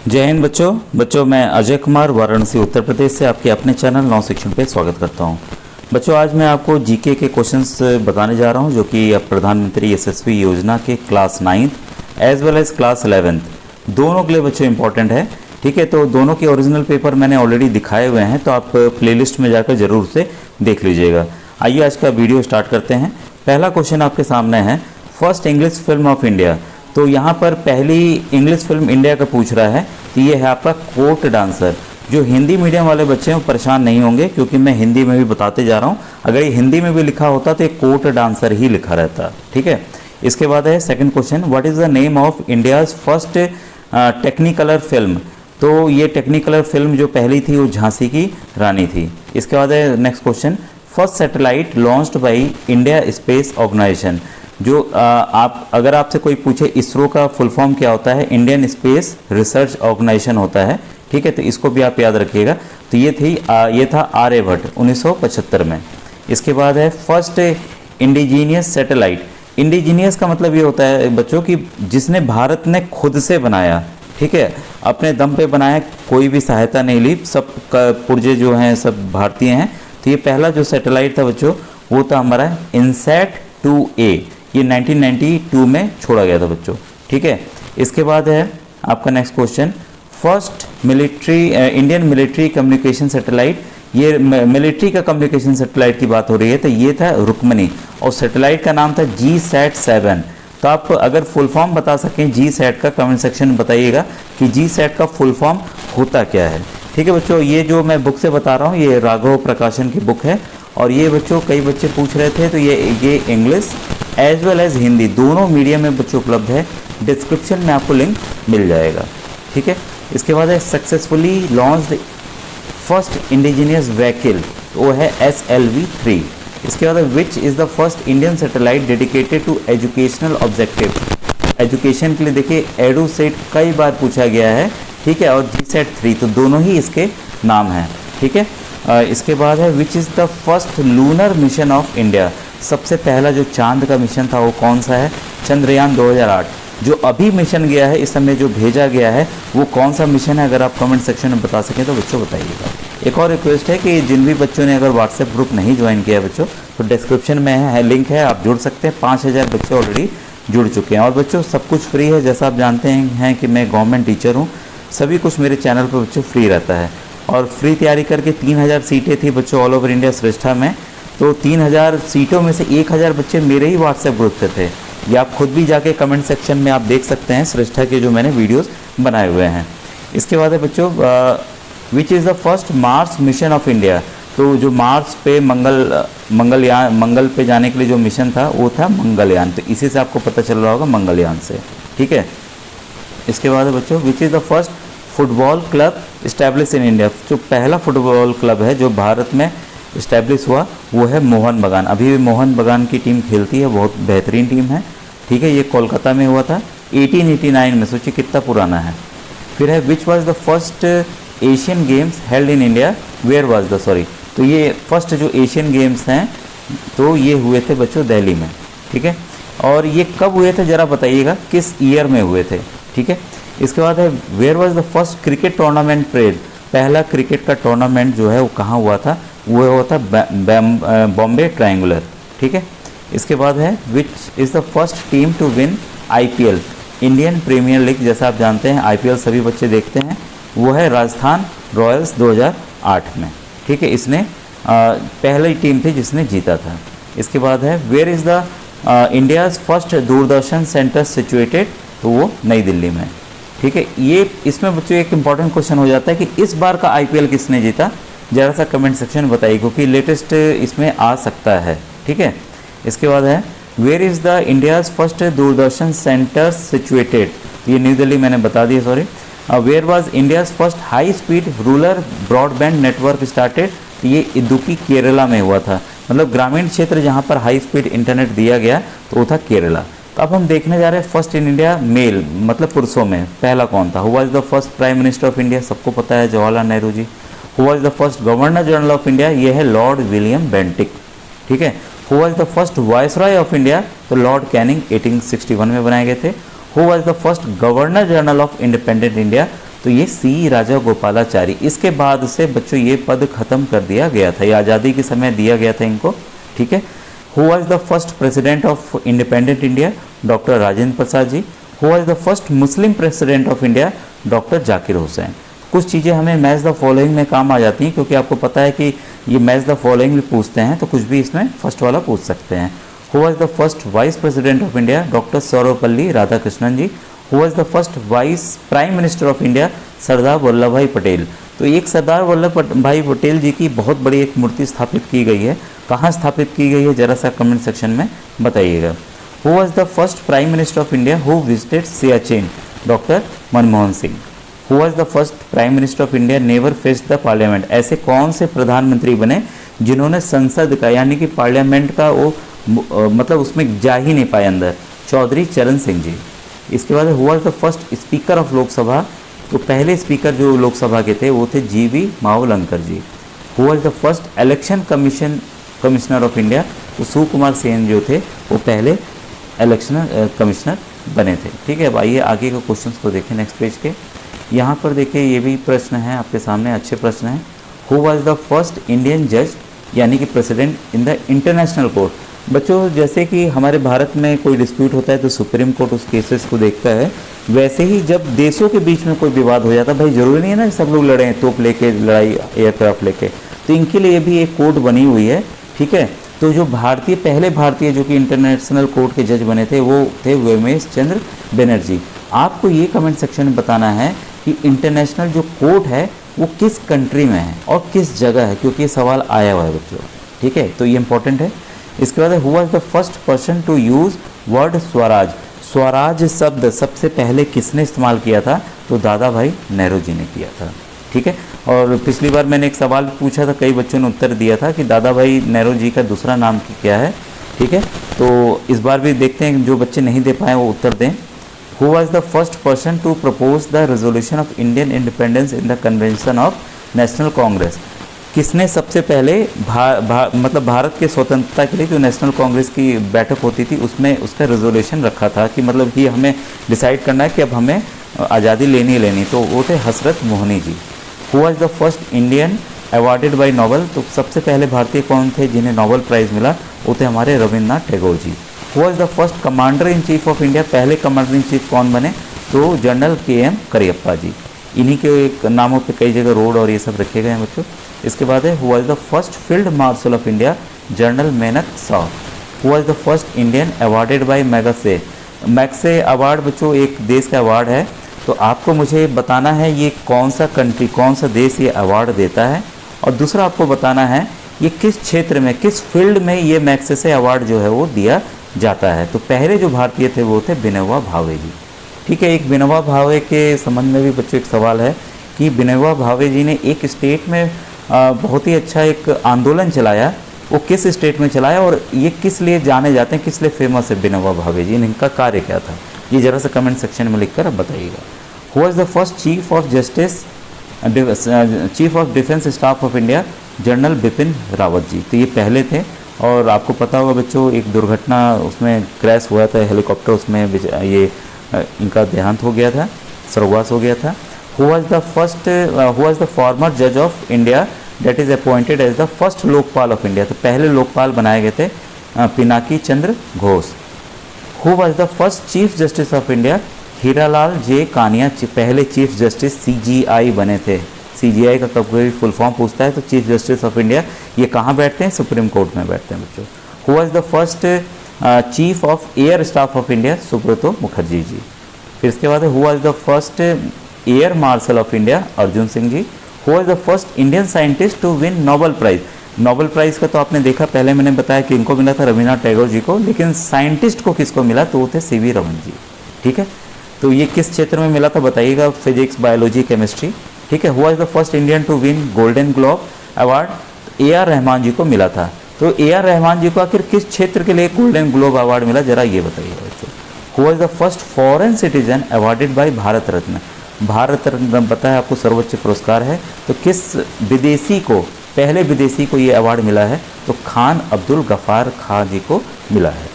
जय हिंद बच्चों मैं अजय कुमार वाराणसी उत्तर प्रदेश से आपके अपने चैनल नौ शिक्षण पे स्वागत करता हूं। बच्चों आज मैं आपको जीके के क्वेश्चंस बताने जा रहा हूं जो कि प्रधानमंत्री यशस्वी योजना के class 9th as well as class 11th दोनों के लिए बच्चों इंपॉर्टेंट है। ठीक है, तो दोनों के ओरिजिनल पेपर मैंने ऑलरेडी दिखाए हुए हैं, तो आप प्लेलिस्ट में जाकर जरूर से देख लीजिएगा। आइए आज का वीडियो स्टार्ट करते हैं। पहला क्वेश्चन आपके सामने है, first English film of India. तो यहाँ पर पहली इंग्लिश फिल्म इंडिया का पूछ रहा है, तो ये है आपका कोर्ट डांसर। जो हिंदी मीडियम वाले बच्चे हैं वो परेशान नहीं होंगे क्योंकि मैं हिंदी में भी बताते जा रहा हूँ। अगर ये हिंदी में भी लिखा होता तो ये कोर्ट डांसर ही लिखा रहता। ठीक है, इसके बाद है second question, what is the name of India's first Technicolor film. तो ये टेक्निकलर फिल्म जो पहली थी वो झांसी की रानी थी। इसके बाद है next question, first satellite launched by India space organisation. जो अगर आपसे कोई पूछे इसरो का फुल फॉर्म क्या होता है, इंडियन स्पेस रिसर्च ऑर्गेनाइजेशन होता है। ठीक है, तो इसको भी आप याद रखिएगा। तो ये था आर्यभट्ट 1975 में। इसके बाद है फर्स्ट इंडिजीनियस सैटेलाइट। इंडिजीनियस का मतलब ये होता है बच्चों कि जिसने भारत ने खुद से बनाया। ठीक है, अपने दम पे बनाया, कोई भी सहायता नहीं ली, सब पुर्जे जो हैं सब भारतीय हैं। तो ये पहला जो सैटेलाइट था बच्चों वो था हमारा इनसैट 2A। ये 1992 में छोड़ा गया था बच्चों। ठीक है, इसके बाद है आपका next question, first Indian military communication satellite. ये मिलिट्री का कम्युनिकेशन सैटेलाइट की बात हो रही है, तो ये था रुक्मणी और सैटेलाइट का नाम था GSAT-7। तो आप अगर फुल फॉर्म बता सकें GSAT का, कमेंट सेक्शन में बताइएगा कि GSAT का फुल फॉर्म होता क्या है। ठीक है बच्चों, ये जो मैं बुक से बता रहा हूँ ये राघव प्रकाशन की बुक है। और ये बच्चों कई बच्चे पूछ रहे थे, तो ये English as well as Hindi दोनों मीडियम में बच्चों उपलब्ध है। डिस्क्रिप्शन में आपको लिंक मिल जाएगा। ठीक है, इसके बाद है successfully launched first indigenous vehicle, वो है SLV-3। इसके बाद which is the first Indian satellite dedicated to educational objective. Education के लिए देखिए एडुसेट कई बार पूछा गया है। ठीक है, और GSAT-3 तो दोनों ही इसके नाम हैं। ठीक है, इसके बाद है which is the first lunar mission of India. सबसे पहला जो चांद का मिशन था वो कौन सा है, चंद्रयान 2008। जो अभी मिशन गया है इस समय जो भेजा गया है वो कौन सा मिशन है, अगर आप कमेंट सेक्शन में बता सकें तो बच्चों बताइएगा। एक और रिक्वेस्ट है कि जिन भी बच्चों ने अगर व्हाट्सएप ग्रुप नहीं ज्वाइन किया है बच्चों, तो डिस्क्रिप्शन में है लिंक है, आप जुड़ सकते हैं। 5000 बच्चे ऑलरेडी जुड़ चुके हैं। और बच्चों सब कुछ फ्री है, जैसा आप जानते हैं कि मैं गवर्नमेंट टीचर हूँ, सभी कुछ मेरे चैनल पर बच्चों फ्री रहता है। और फ्री तैयारी करके 3000 सीटें थी बच्चों ऑल ओवर इंडिया श्रेष्ठा में। तो 3000 सीटों में से 1000 बच्चे मेरे ही व्हाट्सएप ग्रुप से थे। ये आप खुद भी जाके कमेंट सेक्शन में आप देख सकते हैं श्रेष्ठा के जो मैंने वीडियोस बनाए हुए हैं। इसके बाद है बच्चों विच is the first Mars mission of India. तो जो मार्स पे मंगल पे जाने के लिए जो मिशन था वो था मंगलयान। तो इसी से आपको पता चल रहा होगा मंगलयान से। ठीक है, इसके बाद है बच्चों विच is the first football club establish in India. जो पहला फुटबॉल क्लब है जो भारत में इस्टेब्लिश हुआ वो है मोहन बगान। अभी भी मोहन बगान की टीम खेलती है, बहुत बेहतरीन टीम है। ठीक है, ये कोलकाता में हुआ था 1889 में। सोचिए कितना पुराना है। फिर है which was the first Asian games held in India, where was the sorry. तो ये फर्स्ट जो एशियन गेम्स हैं तो ये हुए थे बच्चों दिल्ली में। ठीक है, और ये कब हुए थे ज़रा बताइएगा, किस ईयर में हुए थे। ठीक है, इसके बाद है where was the first cricket tournament played. पहला क्रिकेट का टूर्नामेंट जो है वो कहाँ हुआ था, वो हुआ था बॉम्बे ट्रायंगुलर। ठीक है, इसके बाद है which is the first team to win IPL, Indian premier league. जैसा आप जानते हैं IPL सभी बच्चे देखते हैं, वो है राजस्थान रॉयल्स 2008 में। ठीक है, इसने पहली टीम थी जिसने जीता था। इसके बाद है where is the India's first Doordarshan centre situated, तो वो नई दिल्ली में। ठीक है, ये इसमें बच्चों एक इंपॉर्टेंट क्वेश्चन हो जाता है कि इस बार का IPL किसने जीता, ज़रा सा कमेंट सेक्शन में बताइए क्योंकि लेटेस्ट इसमें आ सकता है। ठीक है, इसके बाद है where is the India's first Doordarshan centre situated. ये न्यू दिल्ली मैंने बता दिया, sorry. Where was India's first high speed rural broadband network started. ये इदुक्की केरला में हुआ था, मतलब ग्रामीण क्षेत्र जहाँ पर हाई स्पीड इंटरनेट दिया गया तो वो था केरला। तो अब हम देखने जा रहे हैं फर्स्ट इन इंडिया मेल, मतलब पुरुषों में पहला कौन था। Who was the first prime minister of India, सबको पता है Jawaharlal Nehru ji. Who was the first governor general of India, ये है लॉर्ड विलियम बेंटिक। ठीक है, who was the first viceroy of India, तो लॉर्ड कैनिंग 1861 में बनाए गए थे। Who was the first governor general of independent India, तो ये सी राजा गोपालाचारी। इसके बाद से बच्चों ये पद खत्म कर दिया गया था, ये आज़ादी के समय दिया गया था इनको, ठीक है। Who was the first president of independent India? Doctor Rajendra Prasad ji. Who was the first Muslim president of India? Doctor Zakir Hussain. कुछ चीज़ें हमें मैच द फॉलोइंग में काम आ जाती हैं, क्योंकि आपको पता है कि ये मैच द फॉलोइंग भी पूछते हैं, तो कुछ भी इसमें फर्स्ट वाला पूछ सकते हैं। Who was the first vice president of India? Doctor Sarvepalli Radhakrishnan ji. Who was the first vice prime minister of India? Sardar Vallabh Bhai Patel. तो एक सरदार वल्लभ भाई पटेल जी की बहुत बड़ी एक मूर्ति स्थापित की गई है। कहाँ स्थापित की गई है, जरा सा कमेंट सेक्शन में बताइएगा। Who was the first prime minister of India who visited Siachen? Doctor Manmohan Singh. Who was the first prime minister of India never faced the parliament? ऐसे कौन से प्रधानमंत्री बने जिन्होंने संसद का यानी कि पार्लियामेंट का वो मतलब उसमें जा ही नहीं पाए अंदर? चौधरी चरण सिंह जी। इसके बाद who was the first speaker of Lok Sabha? तो पहले स्पीकर जो लोकसभा के थे वो थे G V Mavalankar ji. Who was the first election commissioner of India? तो सुकुमार सेन जो थे वो पहले इलेक्शन कमिश्नर बने थे, ठीक है। अब आइए आगे के क्वेश्चंस को देखें नेक्स्ट पेज के। यहाँ पर देखिए ये भी प्रश्न है आपके सामने, अच्छे प्रश्न हैं। Who was the first Indian जज यानी कि president in the international court? बच्चों जैसे कि हमारे भारत में कोई डिस्प्यूट होता है तो सुप्रीम कोर्ट उस केसेस को देखता है, वैसे ही जब देशों के बीच में कोई विवाद हो जाता है, भाई जरूरी नहीं है ना सब लोग लड़ें तोप लेके, लड़ाई एयरक्राफ्ट लेके, तो इनके लिए भी एक कोर्ट बनी हुई है, ठीक है। तो जो पहले भारतीय जो कि इंटरनेशनल कोर्ट के जज बने थे वो थे उमेश चंद्र बनर्जी। आपको ये कमेंट सेक्शन में बताना है कि इंटरनेशनल जो कोर्ट है वो किस कंट्री में है और किस जगह है, क्योंकि ये सवाल आया हुआ है बच्चों, ठीक है, तो ये इंपॉर्टेंट है। इसके बाद who was the first person to use word Swaraj? Swaraj शब्द सबसे पहले किसने इस्तेमाल किया था? तो दादा भाई नेहरू जी ने किया था, ठीक है। और पिछली बार मैंने एक सवाल पूछा था, कई बच्चों ने उत्तर दिया था कि दादा भाई नेहरू जी का दूसरा नाम क्या है, ठीक है। तो इस बार भी देखते हैं जो बच्चे नहीं दे पाए वो उत्तर दें। Who was the first person to propose the resolution of Indian independence in the convention of national Congress? किसने सबसे पहले मतलब भारत के स्वतंत्रता के लिए जो नेशनल कांग्रेस की बैठक होती थी उसमें उसका रेजोल्यूशन रखा था कि मतलब कि हमें डिसाइड करना है कि अब हमें आज़ादी लेनी ही लेनी, तो वो थे Hasrat Mohani ji. Who was the first Indian awarded by Nobel? तो सबसे पहले भारतीय कौन थे जिन्हें नोबेल प्राइज़ मिला? वो थे हमारे Rabindranath Tagore ji. Who was the first commander in chief of India? पहले कमांडर इन चीफ कौन बने? तो जनरल KM करियप्पा जी। इन्हीं के नामों पे कई जगह रोड और ये सब रखे गए हैं बच्चों। इसके बाद है who was the first field marshal of India? General Manekshaw. Who was the first Indian awarded by Magsaysay? Magsaysay award बच्चों एक देश का अवार्ड है, तो आपको मुझे बताना है ये कौन सा कंट्री, कौन सा देश ये अवार्ड देता है, और दूसरा आपको बताना है ये किस क्षेत्र में, किस फील्ड में ये मैगसेसे अवार्ड जो है वो दिया जाता है। तो पहले जो भारतीय थे वो थे विनोबा भावे जी, ठीक है। एक विनोबा भावे के संबंध में भी बच्चों एक सवाल है कि विनोबा भावे जी ने एक स्टेट में बहुत ही अच्छा एक आंदोलन चलाया, वो किस स्टेट में चलाया और ये किस लिए जाने जाते हैं, किस लिए फेमस है विनोबा भावे जी, इनका कार्य क्या था, ये जरा सा कमेंट सेक्शन में लिखकर अब बताइएगा। Who was the first chief of defence staff of India? General Bipin Rawat ji. तो ये पहले थे, और आपको पता होगा बच्चों एक दुर्घटना उसमें क्रैश हुआ था हेलीकॉप्टर, उसमें ये इनका देहांत हो गया था, स्वर्गवास हो गया था। हु वाज द फॉर्मर जज of India that is appointed as the first Lokpal of India? तो पहले लोकपाल बनाए गए थे Pinaki Chandra Ghosh. Who was the first chief justice of India? Hiralal J Kania पहले चीफ जस्टिस CGI बने थे। CGI का कभी फुल फॉर्म पूछता है तो चीफ जस्टिस ऑफ इंडिया, ये कहाँ बैठते हैं? सुप्रीम कोर्ट में बैठते हैं बच्चों। Who was the first chief of air staff of India? Subroto Mukherjee ji. फिर इसके बाद who was the first air marshal of India? Arjan Singh ji. Who was the first Indian scientist to win Nobel prize? Nobel prize का तो आपने देखा, पहले मैंने बताया कि इनको मिला था रविन्द्रनाथ टैगोर जी को, लेकिन साइंटिस्ट को किसको मिला? तो वो थे CV रमन जी, ठीक है। तो ये किस क्षेत्र में मिला था बताइएगा? फिजिक्स, बायोलॉजी, केमिस्ट्री, ठीक है। Who was the first Indian to win golden globe award? AR Rahman ji को मिला था। तो AR रहमान जी को आखिर किस क्षेत्र के लिए गोल्डन ग्लोब अवार्ड मिला, जरा ये बताइएगा बच्चों। Who was the first foreign citizen awarded by Bharat Ratna? Bharat Ratna पता है आपको सर्वोच्च पुरस्कार है, तो किस विदेशी को, पहले विदेशी को ये अवार्ड मिला है? तो खान अब्दुल गफ़ार खां जी को मिला है,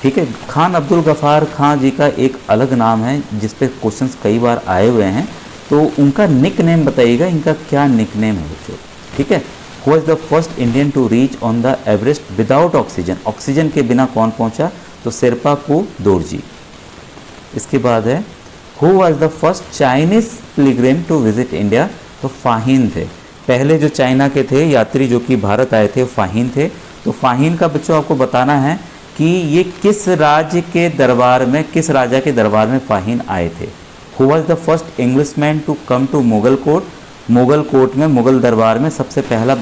ठीक है। खान अब्दुल गफ़ार खां जी का एक अलग नाम है जिस पे क्वेश्चंस कई बार आए हुए हैं, तो उनका निक नेम बताइएगा, इनका क्या निक नेम है बच्चों, ठीक है। Who was the first Indian to reach on the Everest without oxygen, oxygen के बिना कौन पहुंचा, तो शेरपा दोरजी। इसके बाद है who was the first Chinese pilgrim to visit India, तो फाहिन थे। पहले जो चाइना के थे यात्री जो कि भारत आए थे फाहिन थे। तो फाहिन का बच्चों आपको बताना है कि ये किस राज्य के दरबार में, किस राजा के दरबार में फाहिन आए थे। Who was the first Englishman to come to Mughal court, Mughal court में, मुगल दरबार में सबसे पहला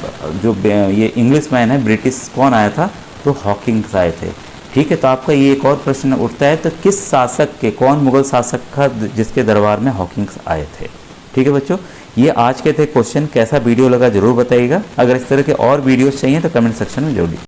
जो ये इंग्लिशमैन है ब्रिटिश कौन आया था, तो हॉकिंस आए थे, ठीक है। तो आपका ये एक और प्रश्न उठता है, तो किस शासक के, कौन मुगल शासक था जिसके दरबार में हॉकिंस आए थे, ठीक है बच्चों। ये आज के थे क्वेश्चन। कैसा वीडियो लगा जरूर बताइएगा। अगर इस तरह के और वीडियोस चाहिए तो कमेंट सेक्शन में जरूर